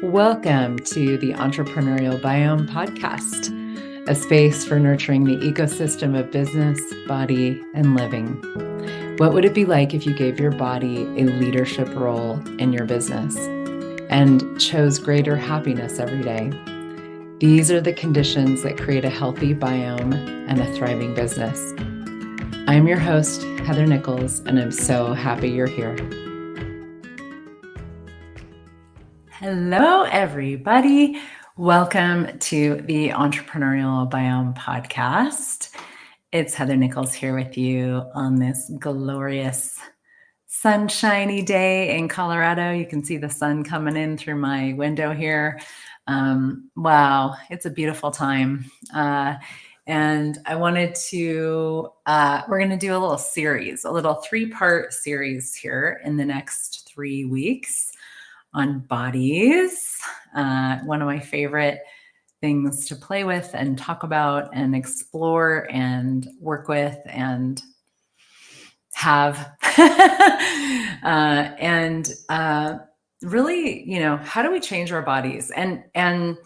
Welcome to the Entrepreneurial Biome podcast, a space for nurturing the ecosystem of business, body, and living. What would it be like if you gave your body a leadership role in your business and chose greater happiness every day? These are the conditions that create a healthy biome and a thriving business. I'm your host, Heather Nichols, and I'm so happy you're here. Hello, everybody. Welcome to the Entrepreneurial Biome podcast. It's Heather Nichols here with you on this glorious sunshiny day in Colorado. You can see the sun coming in through my window here. Wow, it's a beautiful time. And I wanted to, we're going to do a little series, a little 3-part series here in the next 3 weeks on bodies. One of my favorite things to play with and talk about and explore and work with and have. Really, how do we change our bodies? And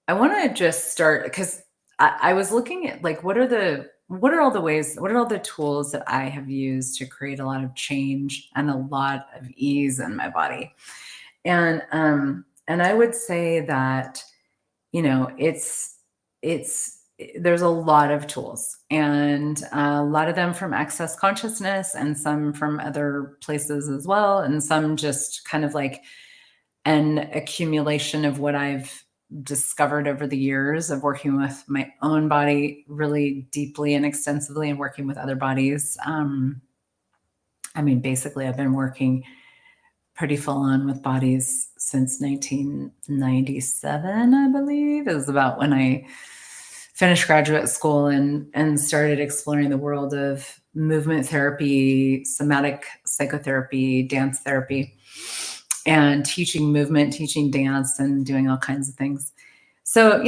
I want to just start because I was looking at what are all the tools that I have used to create a lot of change and a lot of ease in my body. And I would say that, there's a lot of tools, and a lot of them from Access Consciousness and some from other places as well. And some just kind of like an accumulation of what I've discovered over the years of working with my own body really deeply and extensively and working with other bodies. Basically I've been working pretty full on with bodies since 1997, I believe. It was about when I finished graduate school and started exploring the world of movement therapy, somatic psychotherapy, dance therapy, and teaching movement, teaching dance, and doing all kinds of things. So,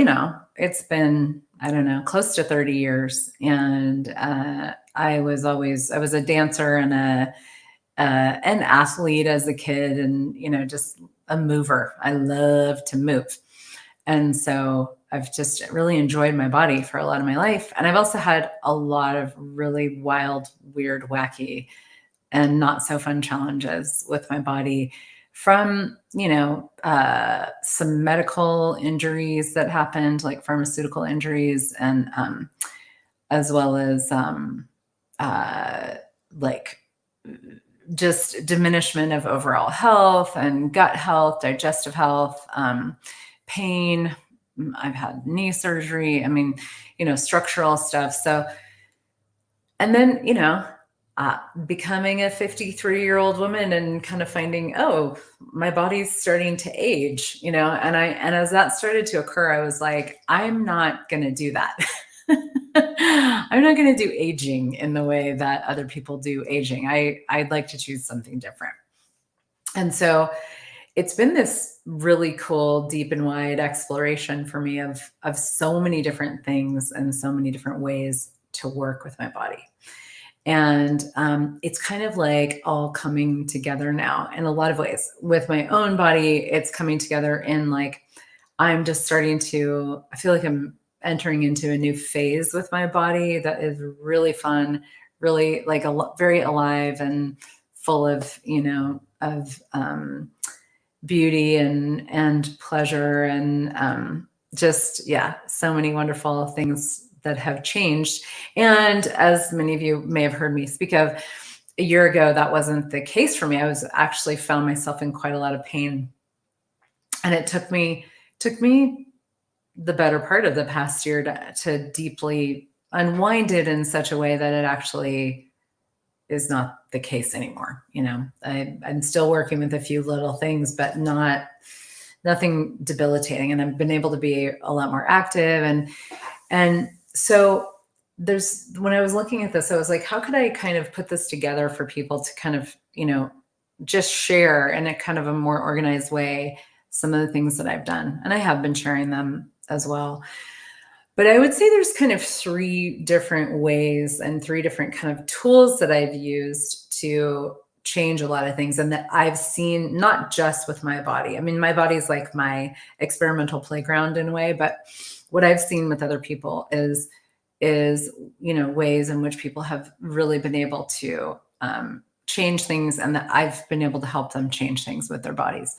it's been, close to 30 years. And I was a dancer and an athlete as a kid, and just a mover. I love to move, and so I've just really enjoyed my body for a lot of my life. And I've also had a lot of really wild, weird, wacky, and not so fun challenges with my body, from some medical injuries that happened, like pharmaceutical injuries, and as well as just diminishment of overall health and gut health, digestive health, pain. I've had knee surgery. Structural stuff. So, and then, becoming a 53-year-old woman and kind of finding, my body's starting to age, and as that started to occur, I was like, I'm not going to do that. I'm not going to do aging in the way that other people do aging. I'd like to choose something different. And so it's been this really cool, deep and wide exploration for me of so many different things and so many different ways to work with my body. And it's kind of like all coming together now in a lot of ways. With my own body, it's coming together in I'm just starting to, I feel like I'm entering into a new phase with my body that is really fun, really very alive and full of, beauty and pleasure and so many wonderful things that have changed. And as many of you may have heard me speak of, a year ago, that wasn't the case for me. I was actually found myself in quite a lot of pain. And it took me the better part of the past year to deeply unwind it in such a way that it actually is not the case anymore. I'm still working with a few little things, but nothing debilitating. And I've been able to be a lot more active. And so when I was looking at this, I was like, how could I kind of put this together for people to kind of, just share in a kind of a more organized way some of the things that I've done. And I have been sharing them as well. But I would say there's kind of 3 different ways and 3 different kind of tools that I've used to change a lot of things, and that I've seen not just with my body. I mean, my body's like my experimental playground in a way, but what I've seen with other people is ways in which people have really been able to change things, and that I've been able to help them change things with their bodies.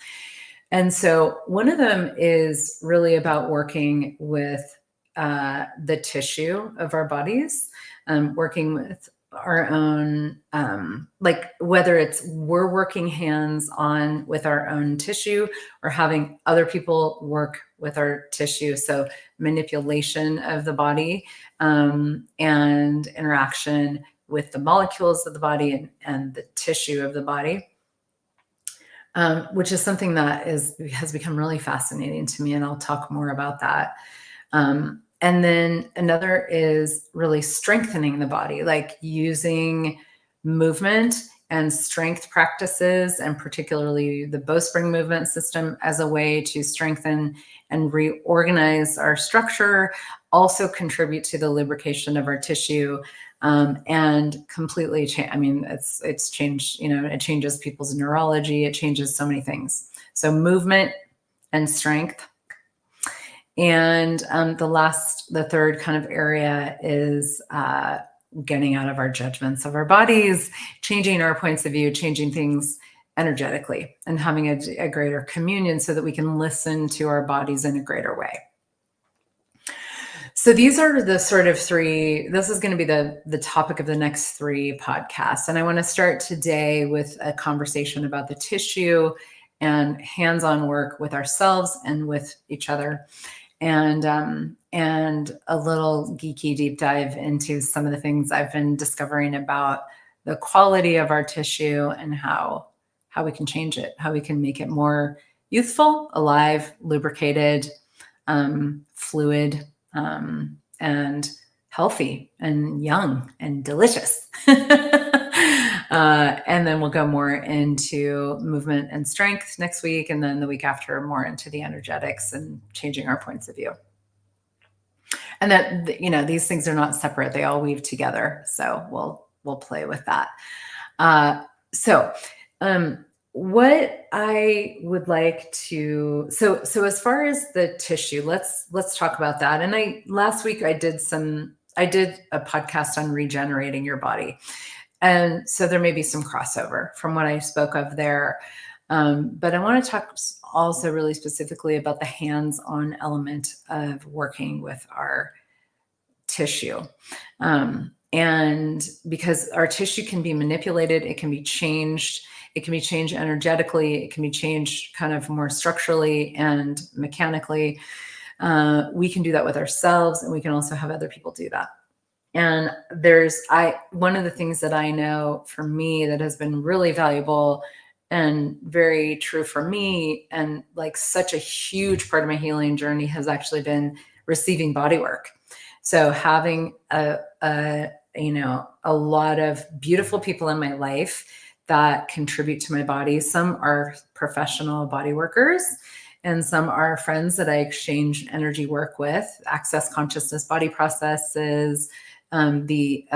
And so one of them is really about working with the tissue of our bodies, working with our own, like whether it's we're working hands on with our own tissue or having other people work with our tissue. So manipulation of the body and interaction with the molecules of the body and the tissue of the body. Which is something that has become really fascinating to me, and I'll talk more about that. And then another is really strengthening the body, like using movement and strength practices, and particularly the bowspring movement system, as a way to strengthen and reorganize our structure, also contribute to the lubrication of our tissue, and completely change. I mean, it's changed, it changes people's neurology. It changes so many things. So movement and strength. And the third kind of area is getting out of our judgments of our bodies, changing our points of view, changing things energetically, and having a greater communion so that we can listen to our bodies in a greater way. So these are the sort of three. This is going to be the topic of the next 3 podcasts. And I want to start today with a conversation about the tissue and hands-on work with ourselves and with each other. And a little geeky deep dive into some of the things I've been discovering about the quality of our tissue and how we can change it, how we can make it more youthful, alive, lubricated, fluid, and healthy and young and delicious. And then we'll go more into movement and strength next week. And then the week after, more into the energetics and changing our points of view. And that, these things are not separate. They all weave together. So we'll play with that. What I would like to, so as far as the tissue, let's talk about that. And last week I did a podcast on regenerating your body. And so there may be some crossover from what I spoke of there. But I want to talk also really specifically about the hands-on element of working with our tissue. And because our tissue can be manipulated, it can be changed. It can be changed energetically. It can be changed kind of more structurally and mechanically. We can do that with ourselves, and we can also have other people do that. And one of the things that I know for me that has been really valuable and very true for me, and like such a huge part of my healing journey, has actually been receiving body work. So having a lot of beautiful people in my life that contribute to my body. Some are professional body workers, and some are friends that I exchange energy work with, access consciousness body processes, the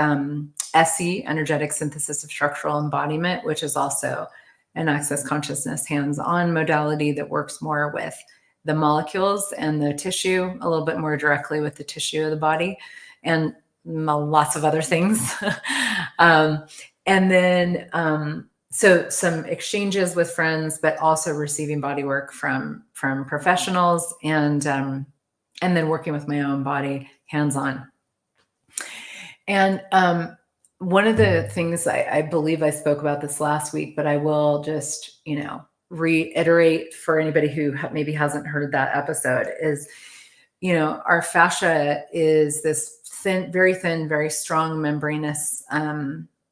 SE, energetic synthesis of structural embodiment, which is also an access consciousness hands-on modality that works more with the molecules and the tissue, a little bit more directly with the tissue of the body, and lots of other things. And then, so some exchanges with friends, but also receiving body work from professionals, and then working with my own body hands-on. And one of the things I believe I spoke about this last week, but I will just, reiterate for anybody who maybe hasn't heard that episode, is, our fascia is this thin, very strong membranous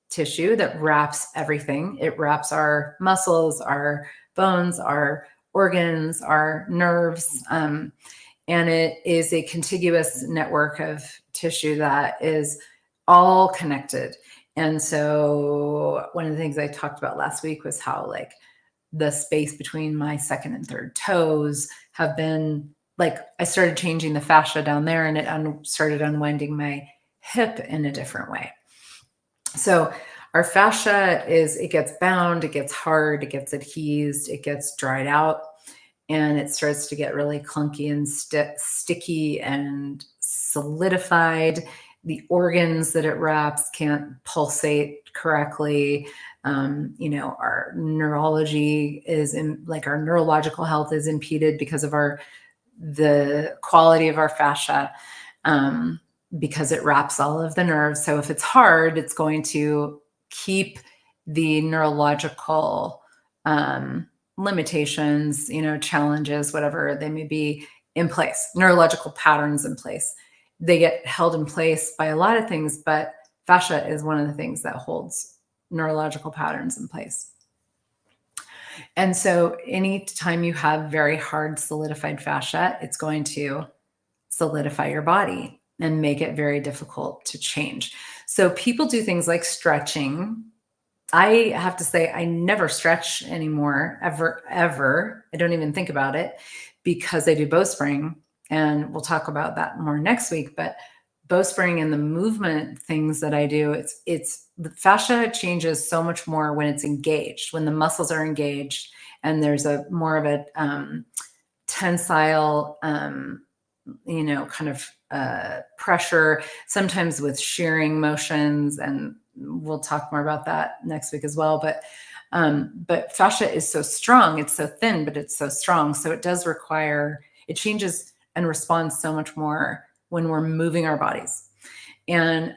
tissue that wraps everything. It wraps our muscles, our bones, our organs, our nerves, and it is a contiguous network of tissue that is all connected. And so one of the things I talked about last week was how, like, the space between my second and third toes have been, like, I started changing the fascia down there, and it started unwinding my hip in a different way. So Our fascia it gets bound, it gets hard, it gets adhesed, it gets dried out, and it starts to get really clunky and sticky and solidified. The organs that it wraps can't pulsate correctly. Our neurology our neurological health is impeded because of the quality of our fascia, because it wraps all of the nerves. So if it's hard, it's going to keep the neurological limitations, challenges, whatever they may be, in place, neurological patterns in place. They get held in place by a lot of things, but fascia is one of the things that holds neurological patterns in place. And so anytime you have very hard solidified fascia, it's going to solidify your body and make it very difficult to change. So people do things like stretching. I have to say, I never stretch anymore, ever. I don't even think about it because I do bowspring, and we'll talk about that more next week. But bowspring and the movement things that I do, it's the fascia changes so much more when it's engaged, when the muscles are engaged, and there's more of a tensile, kind of pressure, sometimes with shearing motions, and we'll talk more about that next week as well. But fascia is so strong. It's so thin, but it's so strong. So it changes and responds so much more when we're moving our bodies. And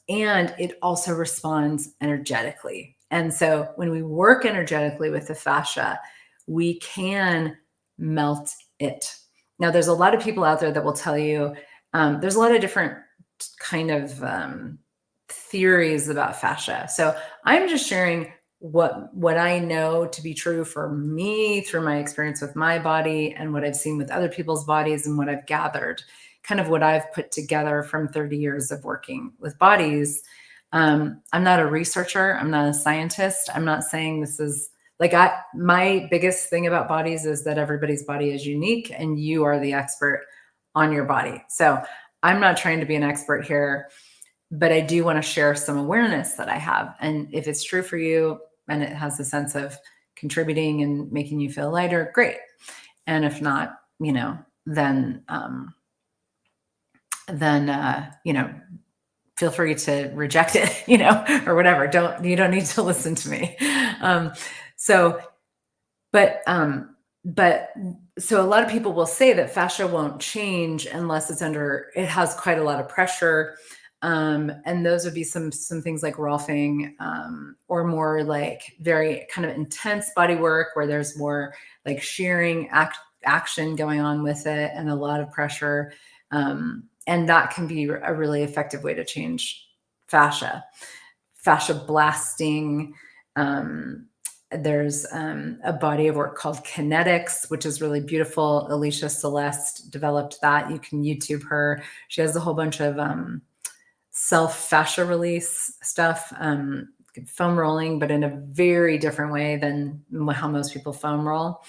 it also responds energetically. And so when we work energetically with the fascia, we can melt it. Now, there's a lot of people out there that will tell you, there's a lot of different kind of theories about fascia. So I'm just sharing what I know to be true for me through my experience with my body and what I've seen with other people's bodies and what I've gathered, kind of what I've put together from 30 years of working with bodies. I'm not a researcher. I'm not a scientist. I'm not saying this is my biggest thing about bodies is that everybody's body is unique and you are the expert on your body. So I'm not trying to be an expert here, but I do want to share some awareness that I have. And if it's true for you and it has a sense of contributing and making you feel lighter, great. And if not, then feel free to reject it, or whatever. You don't need to listen to me. So a lot of people will say that fascia won't change unless it has quite a lot of pressure. And those would be some things like rolfing, or more like very kind of intense body work where there's more like shearing action going on with it and a lot of pressure. And that can be a really effective way to change fascia. Fascia blasting. There's a body of work called kinetics, which is really beautiful. Alicia Celeste developed that. You can YouTube her. She has a whole bunch of self fascia release stuff, foam rolling, but in a very different way than how most people foam roll.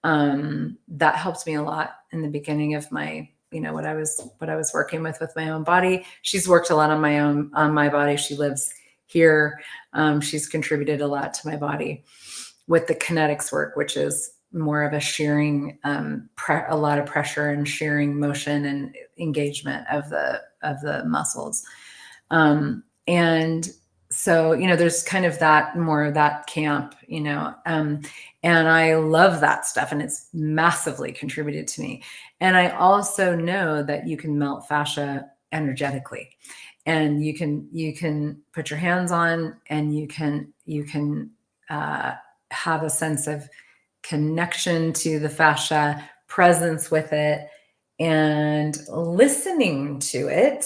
That helped me a lot in the beginning of my, what I was working with my own body. She's worked a lot on my body. She lives here. She's contributed a lot to my body with the kinetics work, which is more of a shearing, a lot of pressure and shearing motion and engagement of the muscles. And so, there's kind of more of that camp, and I love that stuff, and it's massively contributed to me. And I also know that you can melt fascia energetically, and you can put your hands on, and you can have a sense of connection to the fascia, presence with it, and listening to it,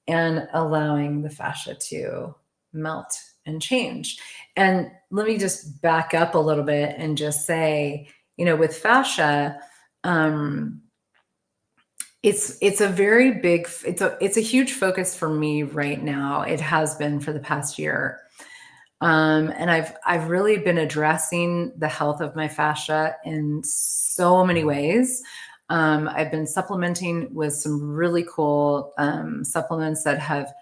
and allowing the fascia to melt and change. And let me just back up a little bit and just say, with fascia, it's a very big, it's a huge focus for me right now. It has been for the past year. And I've really been addressing the health of my fascia in so many ways. I've been supplementing with some really cool supplements that have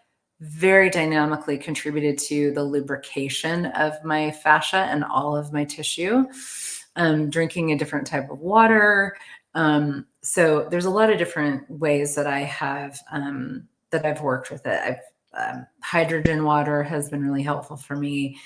very dynamically contributed to the lubrication of my fascia and all of my tissue. Drinking a different type of water. So there's a lot of different ways that I have that I've worked with it. Hydrogen water has been really helpful for me.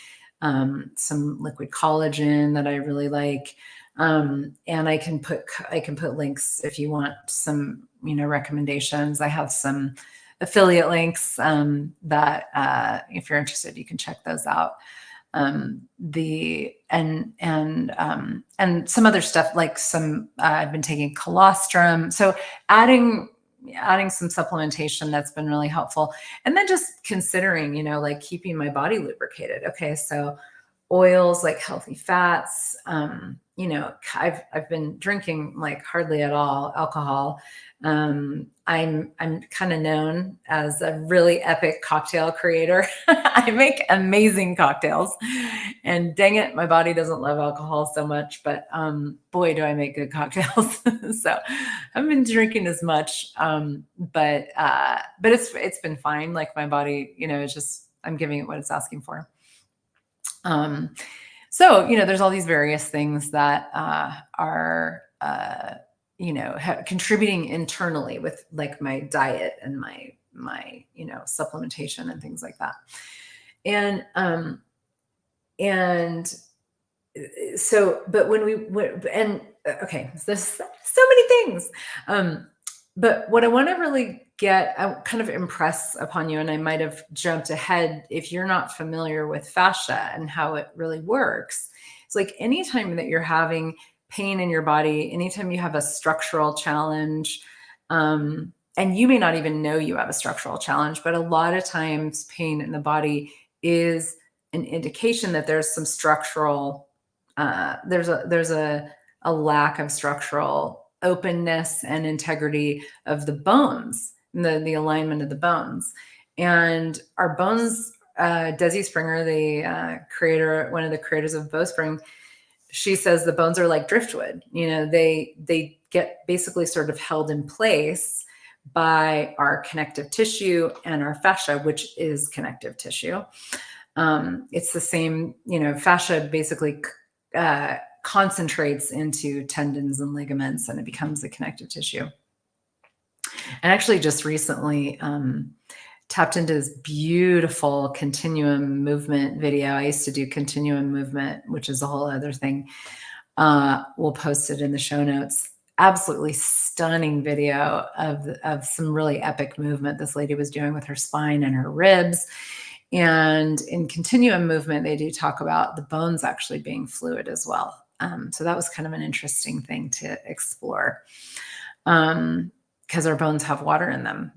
Some liquid collagen that I really like. And I can put links if you want some, recommendations. I have some affiliate links that if you're interested, you can check those out. And some other stuff, like I've been taking colostrum. So adding some supplementation, that's been really helpful. And then just considering, like keeping my body lubricated. Okay. So oils, like healthy fats, I've been drinking like hardly at all alcohol. I'm kind of known as a really epic cocktail creator. I make amazing cocktails, and dang it, my body doesn't love alcohol so much, but boy, do I make good cocktails. So I haven't been drinking as much, but it's been fine. Like my body, it's just, I'm giving it what it's asking for. So, there's all these various things that are, contributing internally with like my diet and my supplementation and things like that. And so, but when okay, so there's so many things. But what I want to really I kind of impress upon you, and I might have jumped ahead if you're not familiar with fascia and how it really works. It's like anytime that you're having pain in your body, anytime you have a structural challenge, and you may not even know you have a structural challenge, but a lot of times pain in the body is an indication that there's some structural, there's a lack of structural openness and integrity of the bones, the alignment of the bones. And our bones, Desi Springer, one of the creators of Bowspring, she says the bones are like driftwood. They get basically sort of held in place by our connective tissue and our fascia, which is connective tissue. It's the same, fascia basically concentrates into tendons and ligaments, and it becomes the connective tissue. And actually just recently tapped into this beautiful Continuum Movement video. I used to do Continuum Movement, which is a whole other thing. We'll post it in the show notes. Absolutely stunning video of some really epic movement this lady was doing with her spine and her ribs. And in Continuum Movement, they do talk about the bones actually being fluid as well. So that was kind of an interesting thing to explore, because our bones have water in them,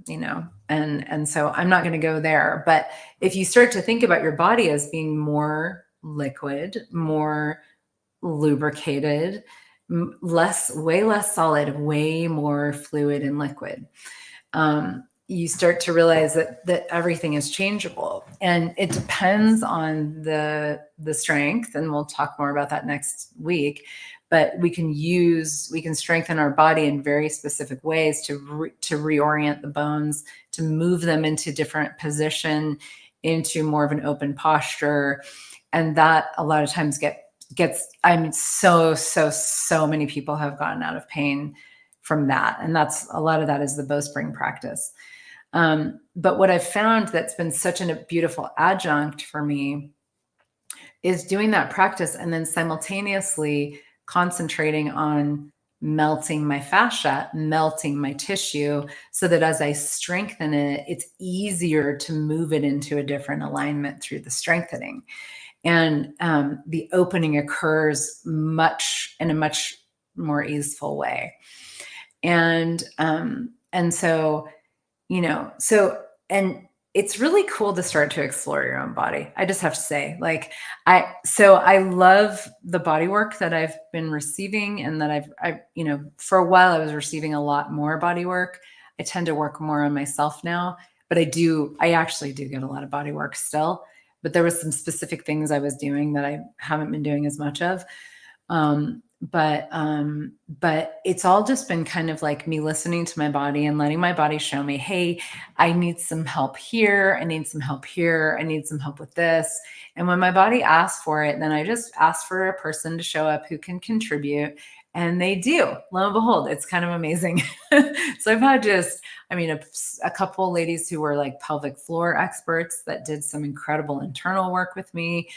and so I'm not going to go there. But if you start to think about your body as being more liquid, more lubricated, way less solid, way more fluid and liquid, you start to realize that everything is changeable, and it depends on the strength. And we'll talk more about that next week. But we can strengthen our body in very specific ways to reorient the bones, to move them into different position, into more of an open posture. And that a lot of times so many people have gotten out of pain from that. And a lot of that is the Bowspring practice. But what I've found that's been such a beautiful adjunct for me is doing that practice and then simultaneously concentrating on melting my fascia, melting my tissue, so that as I strengthen it, it's easier to move it into a different alignment through the strengthening. And the opening occurs in a much more easeful way. And so, and it's really cool to start to explore your own body. I just have to say, I love the body work that I've been receiving, and that I've for a while I was receiving a lot more body work. I tend to work more on myself now, but I actually do get a lot of body work still, but there was some specific things I was doing that I haven't been doing as much of. but it's all just been kind of like me listening to my body and letting my body show me, hey, I need some help here. I need some help here. I need some help with this. And when my body asks for it, then I just ask for a person to show up who can contribute. And they do. Lo and behold, it's kind of amazing. So I've had a couple ladies who were like pelvic floor experts that did some incredible internal work with me.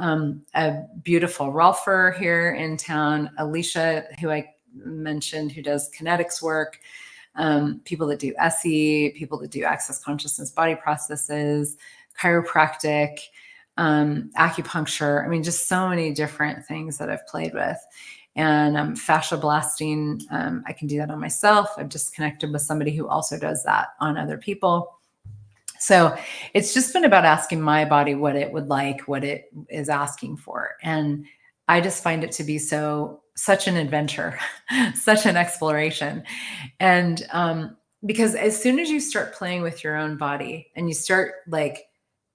A beautiful Rolfer here in town, Alicia, who I mentioned, who does kinetics work, people that do SE, people that do access consciousness body processes, chiropractic, acupuncture. I mean, just so many different things that I've played with. And fascia blasting, I can do that on myself. I've just connected with somebody who also does that on other people. So it's just been about asking my body what it would like, what it is asking for. And I just find it to be such an adventure, such an exploration. And because as soon as you start playing with your own body and you start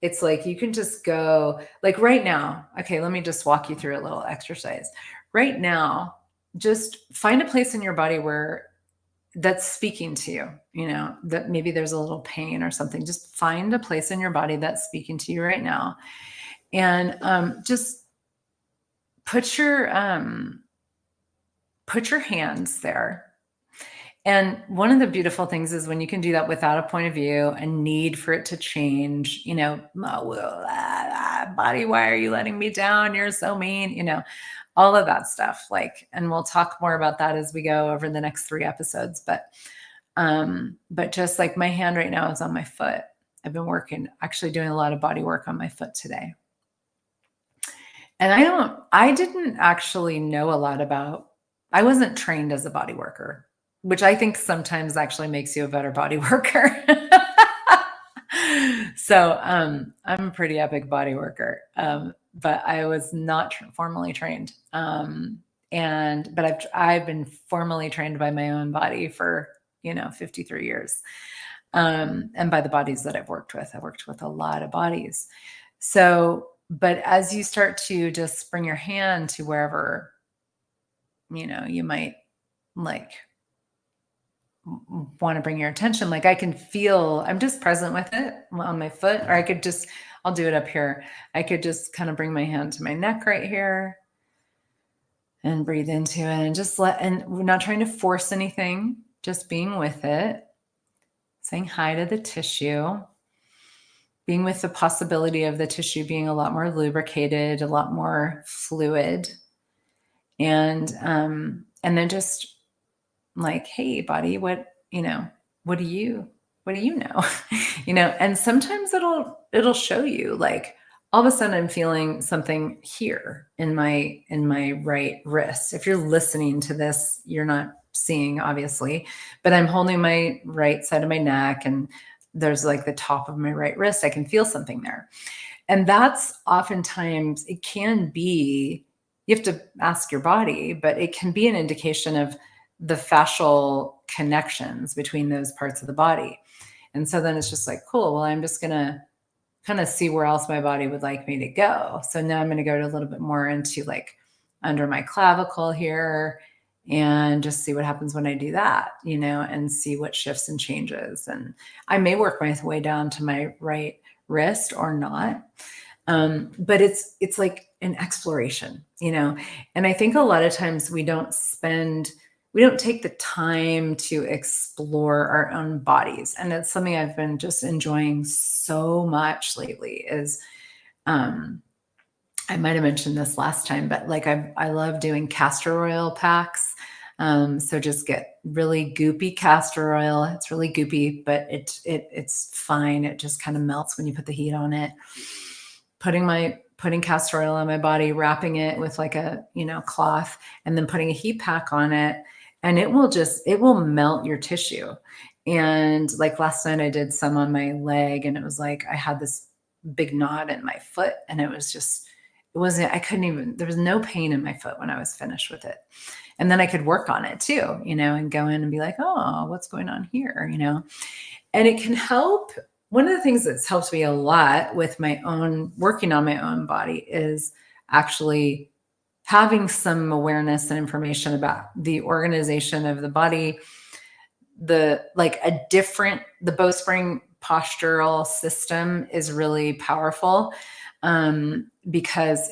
it's like you can just go like right now. Okay, let me just walk you through a little exercise. Right now, just find a place in your body where that's speaking to you, that maybe there's a little pain or something. Just find a place in your body that's speaking to you right now. And just put your hands there. And one of the beautiful things is when you can do that without a point of view and need for it to change, body, why are you letting me down? You're so mean, all of that stuff. And we'll talk more about that as we go over the next 3 episodes. But just like my hand right now is on my foot. I've been actually doing a lot of body work on my foot today. And I didn't actually know a lot I wasn't trained as a body worker, which I think sometimes actually makes you a better body worker. So I'm a pretty epic body worker, but I was not formally trained. But I've been formally trained by my own body for 53 years, and by the bodies that I've worked with a lot of bodies. So, but as you start to just bring your hand to wherever you might want to bring your attention, I can feel, I'm just present with it on my foot, or I'll do it up here. I could just kind of bring my hand to my neck right here and breathe into it and and we're not trying to force anything, just being with it, saying hi to the tissue, being with the possibility of the tissue being a lot more lubricated, a lot more fluid. And then just hey, body, what do you know? And sometimes it'll show you all of a sudden I'm feeling something here in my right wrist. If you're listening to this, you're not seeing obviously, but I'm holding my right side of my neck and there's the top of my right wrist. I can feel something there. And that's oftentimes, it can be, you have to ask your body, but it can be an indication of the fascial connections between those parts of the body. And so then it's just cool. Well, I'm just going to kind of see where else my body would like me to go. So now I'm going to go a little bit more into under my clavicle here and just see what happens when I do that, and see what shifts and changes. And I may work my way down to my right wrist or not. But it's like an exploration, and I think a lot of times we don't take the time to explore our own bodies. And it's something I've been just enjoying so much lately is, I might've mentioned this last time, but I love doing castor oil packs. So just get really goopy castor oil. It's really goopy, but it's fine. It just kind of melts when you put the heat on it. Putting castor oil on my body, wrapping it with a cloth, and then putting a heat pack on it. And it will melt your tissue. And last night I did some on my leg and it was I had this big knot in my foot and there was no pain in my foot when I was finished with it. And then I could work on it too, and go in and be oh, what's going on here? And it can help. One of the things that's helped me a lot with working on my own body is actually having some awareness and information about the organization of the body, the bowspring postural system is really powerful, because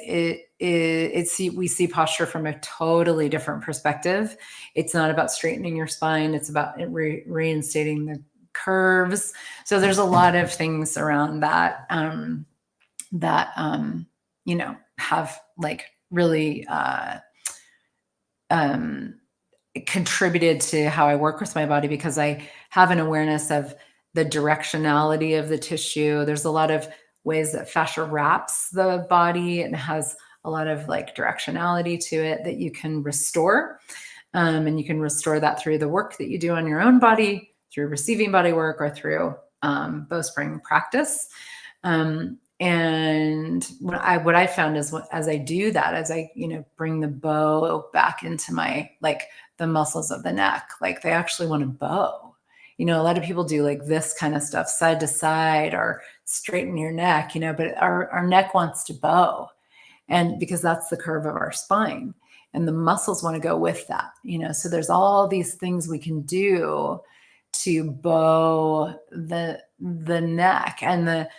we see posture from a totally different perspective. It's not about straightening your spine. It's about reinstating the curves. So there's a lot of things around that, have like really, contributed to how I work with my body, because I have an awareness of the directionality of the tissue. There's a lot of ways that fascia wraps the body and has a lot of like directionality to it that you can restore. And you can restore that through the work that you do on your own body, through receiving body work, or through bowspring practice. And what I found is, as I do that, as I, bring the bow back into my, like the muscles of the neck, like they actually want to bow. A lot of people do like this kind of stuff, side to side, or straighten your neck, but our neck wants to bow. And because that's the curve of our spine, and the muscles want to go with that, so there's all these things we can do to bow the neck and the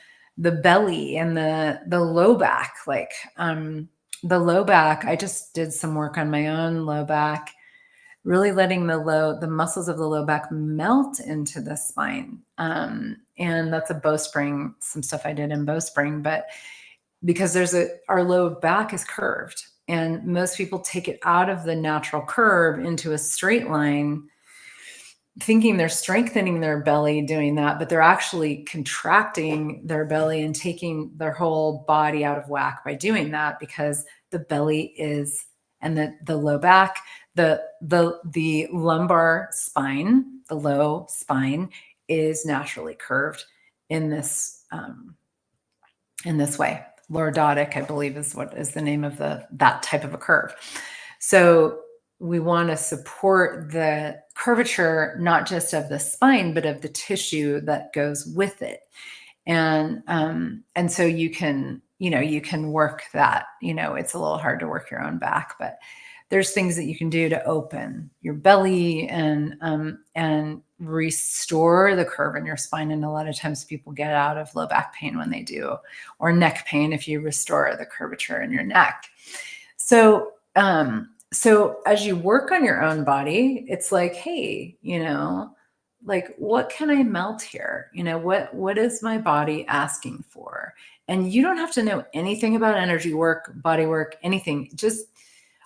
belly and the low back. Like the low back, I just did some work on my own low back, really letting the muscles of the low back melt into the spine. And that's a bowspring, some stuff I did in bowspring, but because our low back is curved, and most people take it out of the natural curve into a straight line, thinking they're strengthening their belly doing that, but they're actually contracting their belly and taking their whole body out of whack by doing that, because the belly is, and the low back, the lumbar spine, the low spine is naturally curved in this way. Lordotic, I believe, is what is the name of that type of a curve. So we want to support the curvature, not just of the spine, but of the tissue that goes with it. And so you can work that. It's a little hard to work your own back, but there's things that you can do to open your belly and restore the curve in your spine. And a lot of times people get out of low back pain when they do, or neck pain if you restore the curvature in your neck. So as you work on your own body, it's like, hey, like, what can I melt here? What is my body asking for? And you don't have to know anything about energy work, body work, anything. Just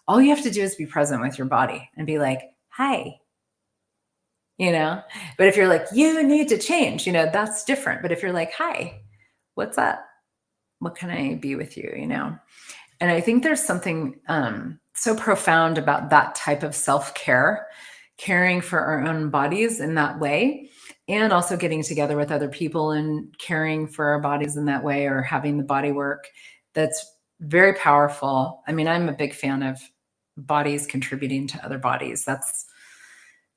all you have to do is be present with your body and be like, hi, but if you're like, you need to change, that's different. But if you're like, hi, what's up? What can I be with you? And I think there's something so profound about that type of self-care, caring for our own bodies in that way, and also getting together with other people and caring for our bodies in that way, or having the body work that's very powerful. I mean, I'm a big fan of bodies contributing to other bodies.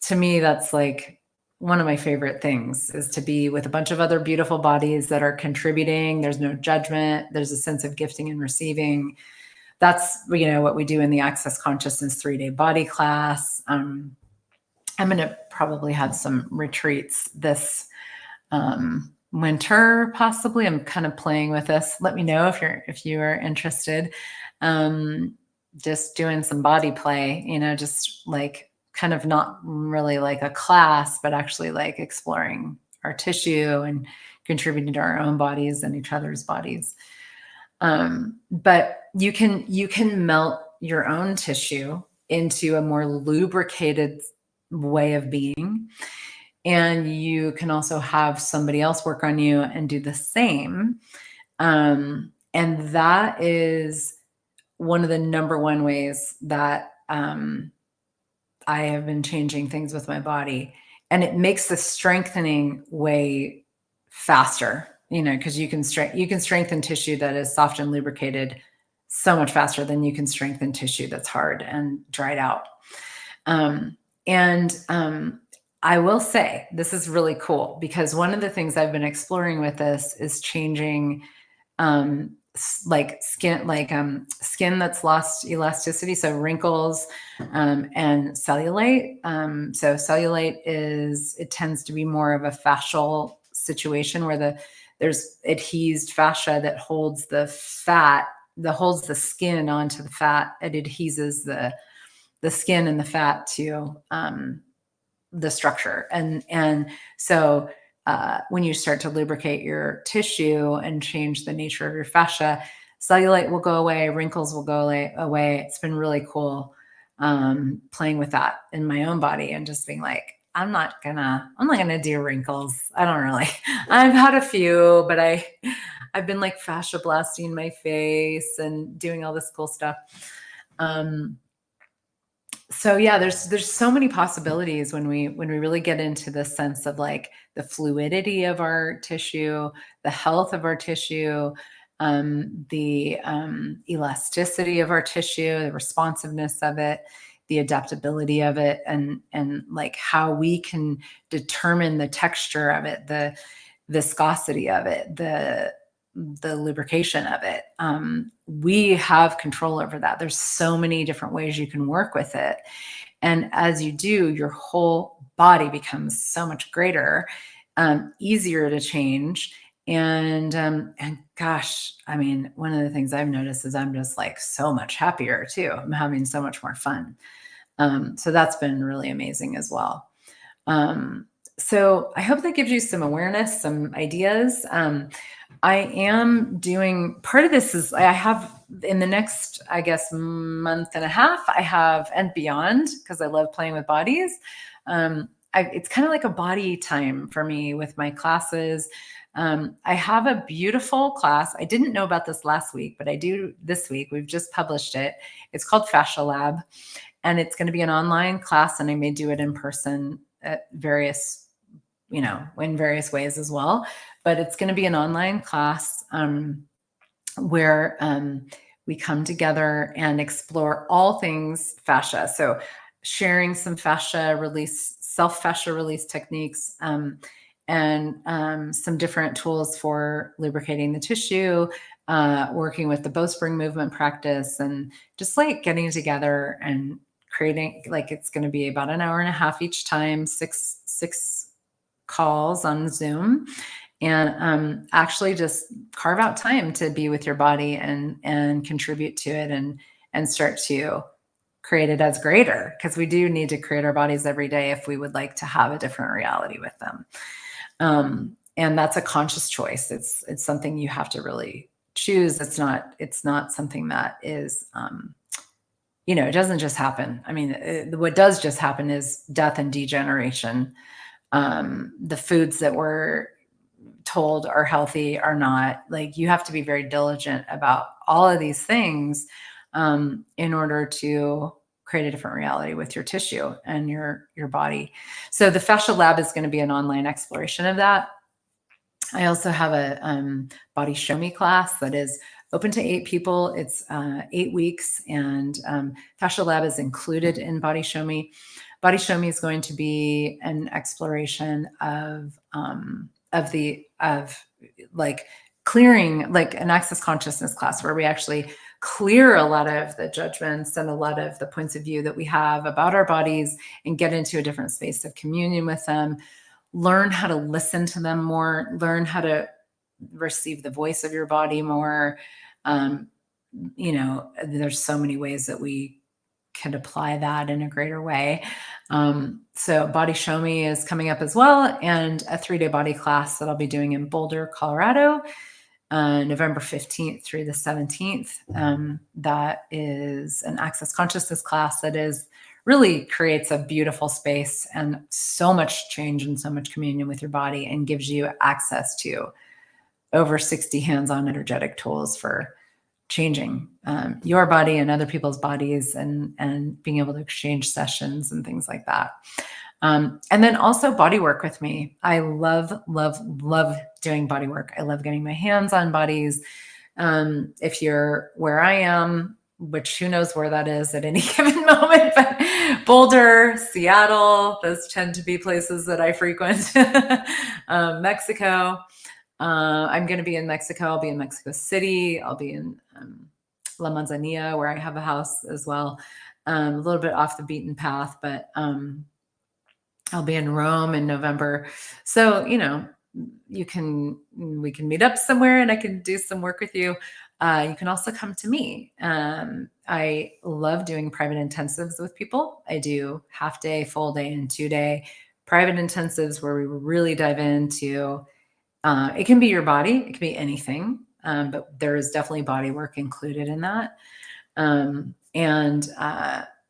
To me, that's like one of my favorite things, is to be with a bunch of other beautiful bodies that are contributing. There's no judgment. There's a sense of gifting and receiving. That's, what we do in the Access Consciousness 3-day body class. I'm going to probably have some retreats this winter, possibly. I'm kind of playing with this. Let me know if you are interested. Just doing some body play, just like kind of not really like a class, but actually like exploring our tissue and contributing to our own bodies and each other's bodies. But you can melt your own tissue into a more lubricated way of being. And you can also have somebody else work on you and do the same. And that is one of the number one ways that I have been changing things with my body. And it makes the strengthening way faster, because you can strengthen tissue that is soft and lubricated so much faster than you can strengthen tissue that's hard and dried out. I will say this is really cool, because one of the things I've been exploring with this is changing like skin that's lost elasticity, so wrinkles, and cellulite. So cellulite it tends to be more of a fascial situation where there's adhesed fascia that holds the fat, that holds the skin onto the fat. It adheses the skin and the fat to the structure. And so when you start to lubricate your tissue and change the nature of your fascia, cellulite will go away, wrinkles will go away. It's been really cool playing with that in my own body and just being like, I'm not gonna do wrinkles. I don't really. I've had a few, but I've been like fascia blasting my face and doing all this cool stuff. So yeah, there's so many possibilities when we really get into the sense of like the fluidity of our tissue, the health of our tissue, the elasticity of our tissue, the responsiveness of it, the adaptability of it, and like how we can determine the texture of it, the viscosity of it, the lubrication of it. We have control over that. There's so many different ways you can work with it. And as you do, your whole body becomes so much greater, easier to change. And gosh, I mean, one of the things I've noticed is I'm just like so much happier too. I'm having so much more fun. So that's been really amazing as well. So I hope that gives you some awareness, some ideas. I am doing, part of this is I have in the next, I guess, month and a half, I have, and beyond, because I love playing with bodies. It's kind of like a body time for me with my classes. I have a beautiful class. I didn't know about this last week, but I do this week. We've just published it. It's called Fascia Lab, and it's going to be an online class, and I may do it in person at various, in various ways as well. But it's going to be an online class where we come together and explore all things fascia. So sharing some fascia release, self-fascia release techniques, and some different tools for lubricating the tissue, working with the bowspring movement practice, and just like getting together and creating, like, it's going to be about an hour and a half each time, six calls on Zoom, and actually just carve out time to be with your body and contribute to it and start to create it as greater, because we do need to create our bodies every day if we would like to have a different reality with them. And that's a conscious choice. It's something you have to really choose. It's not something that is, it doesn't just happen. I mean, what does just happen is death and degeneration. The foods that we're told are healthy are not. Like, you have to be very diligent about all of these things in order to create a different reality with your tissue and your body. So the Fascia Lab is going to be an online exploration of that. I also have a Body Show Me class that is open to 8 people. It's 8 weeks, and Fascia Lab is included in Body Show Me. Body Show Me is going to be an exploration of like clearing, like an access consciousness class where we actually clear a lot of the judgments and a lot of the points of view that we have about our bodies and get into a different space of communion with them, learn how to listen to them more, learn how to receive the voice of your body more. There's so many ways that we can apply that in a greater way. So Body Show Me is coming up as well, and a 3-day body class that I'll be doing in Boulder, Colorado, November 15th through the 17th. That is an access consciousness class that really creates a beautiful space and so much change and so much communion with your body, and gives you access to over 60 hands-on energetic tools for changing your body and other people's bodies, and being able to exchange sessions and things like that. And then also body work with me. I love, love, love doing body work. I love getting my hands on bodies. If you're where I am, which who knows where that is at any given moment, but Boulder, Seattle, those tend to be places that I frequent, Mexico. I'm going to be in Mexico. I'll be in Mexico City. I'll be in La Manzanilla, where I have a house as well. A little bit off the beaten path, but I'll be in Rome in November. So, we can meet up somewhere and I can do some work with you. You can also come to me. I love doing private intensives with people. I do half day, full day, and 2-day private intensives where we really dive into, it can be your body, it can be anything, but there is definitely body work included in that.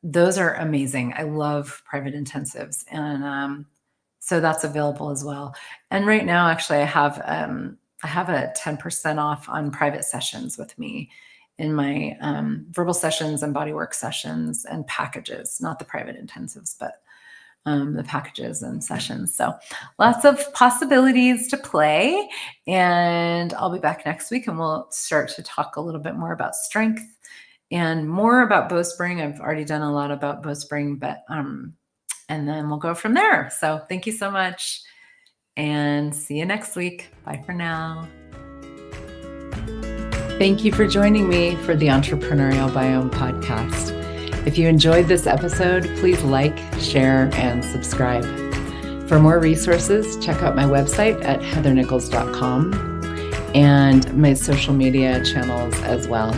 Those are amazing. I love private intensives. And so that's available as well. And right now, actually, I have a 10% off on private sessions with me in my verbal sessions and bodywork sessions and packages, not the private intensives, but the packages and sessions. So lots of possibilities to play. And I'll be back next week and we'll start to talk a little bit more about strength and more about bowspring. I've already done a lot about bowspring, but and then we'll go from there. So thank you so much and see you next week. Bye for now. Thank you for joining me for the Entrepreneurial Biome podcast. If you enjoyed this episode, please like, share, and subscribe. For more resources, check out my website at heathernichols.com and my social media channels as well.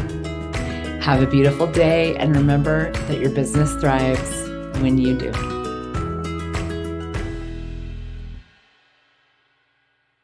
Have a beautiful day, and remember that your business thrives when you do.